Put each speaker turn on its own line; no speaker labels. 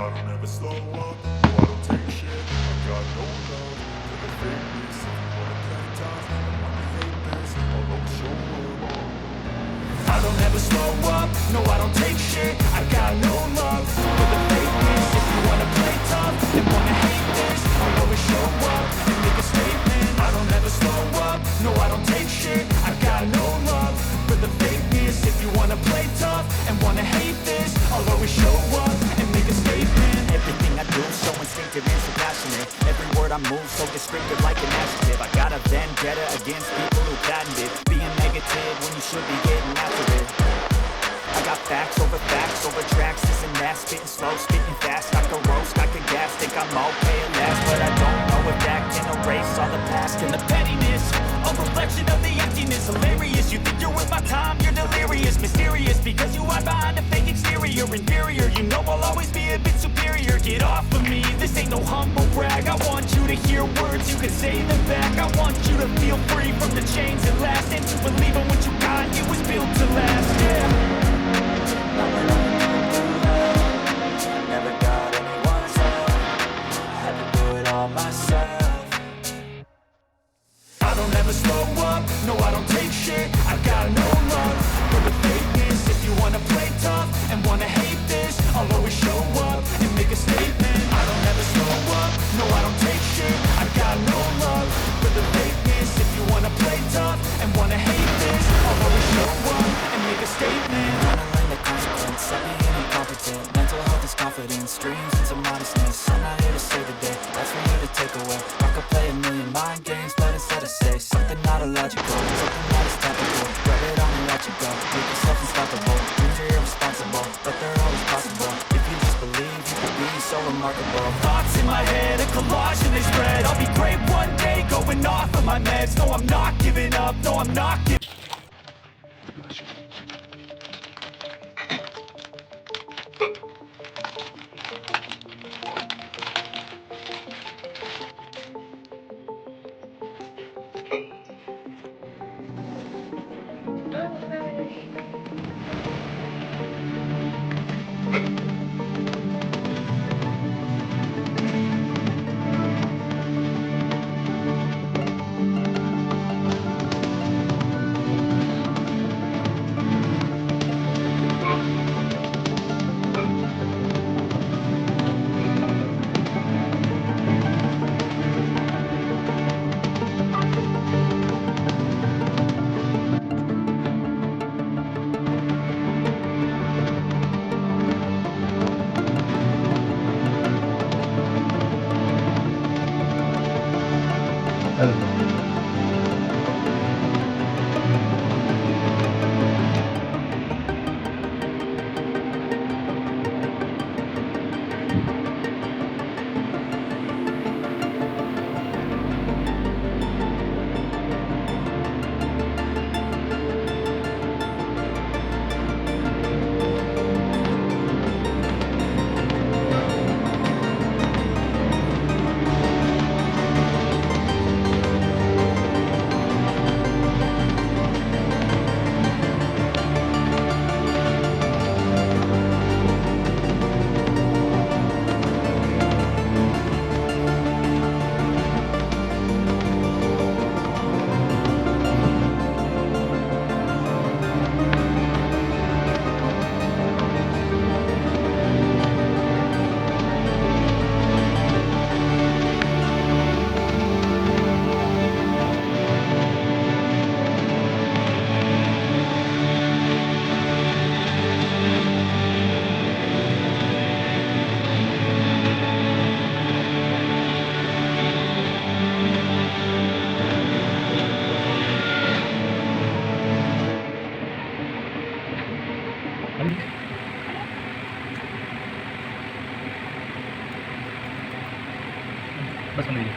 I don't ever slow up, no I don't take shit. I got no love for the fakeness. If you wanna play tough and wanna hate this, I'll always show up. I don't ever slow up, no I don't take shit. I got no love for the fakeness. If you wanna play tough and wanna hate this, I'll always show up and make a statement. I don't ever slow up, no I don't take shit. I got no love for the fakeness. If you wanna play tough and wanna hate this, I'll always show up and make a statement.
Everything I do, so instinctive and so passionate. Every word I move, so descriptive like an adjective. I got a vendetta against people who patented being negative when you should be getting after it. I got facts over tracks, this and that. Spitting slow, spitting fast, I could roast, I could gas. Think I'm okay at last, but I don't know if that can erase all the past. And the pettiness, a reflection of the emptiness. Hilarious, you think you're worth my time, you're delirious. Mysterious, because you hide behind a fake exterior. Inferior, you know I'll always be a bit superior. Get off of me, this ain't no humble brag. I want you to hear words, you can say them back. I want you to feel free from the chains that last, and to believe in what you got, it was built to last, yeah.
Never got anyone's help, had to do it all myself.
I don't ever slow up, no I don't take shit. I got no love for the fakeness. If you wanna play tough and wanna hate this, I'll always show up and make a statement. I don't ever slow up, no I don't take shit. I got no love for the fakeness. If you wanna play tough and wanna hate this, I'll always show up and make a statement.
Wanna learn the consequence of being incompetent. Mental health is confidence, dreams into modestness. I'm not here to save the day, that's for you to take away. I could play a million mind games, but instead I say something not illogical, something that is topical. Grab it on and let you go, make yourself unstoppable. Dreams are irresponsible, but they're always possible. If you just believe, you can be so remarkable.
Thoughts in my head, a collage and they spread. I'll be great one day, going off of my meds. No I'm not giving up, no I'm not giving.
बस बंद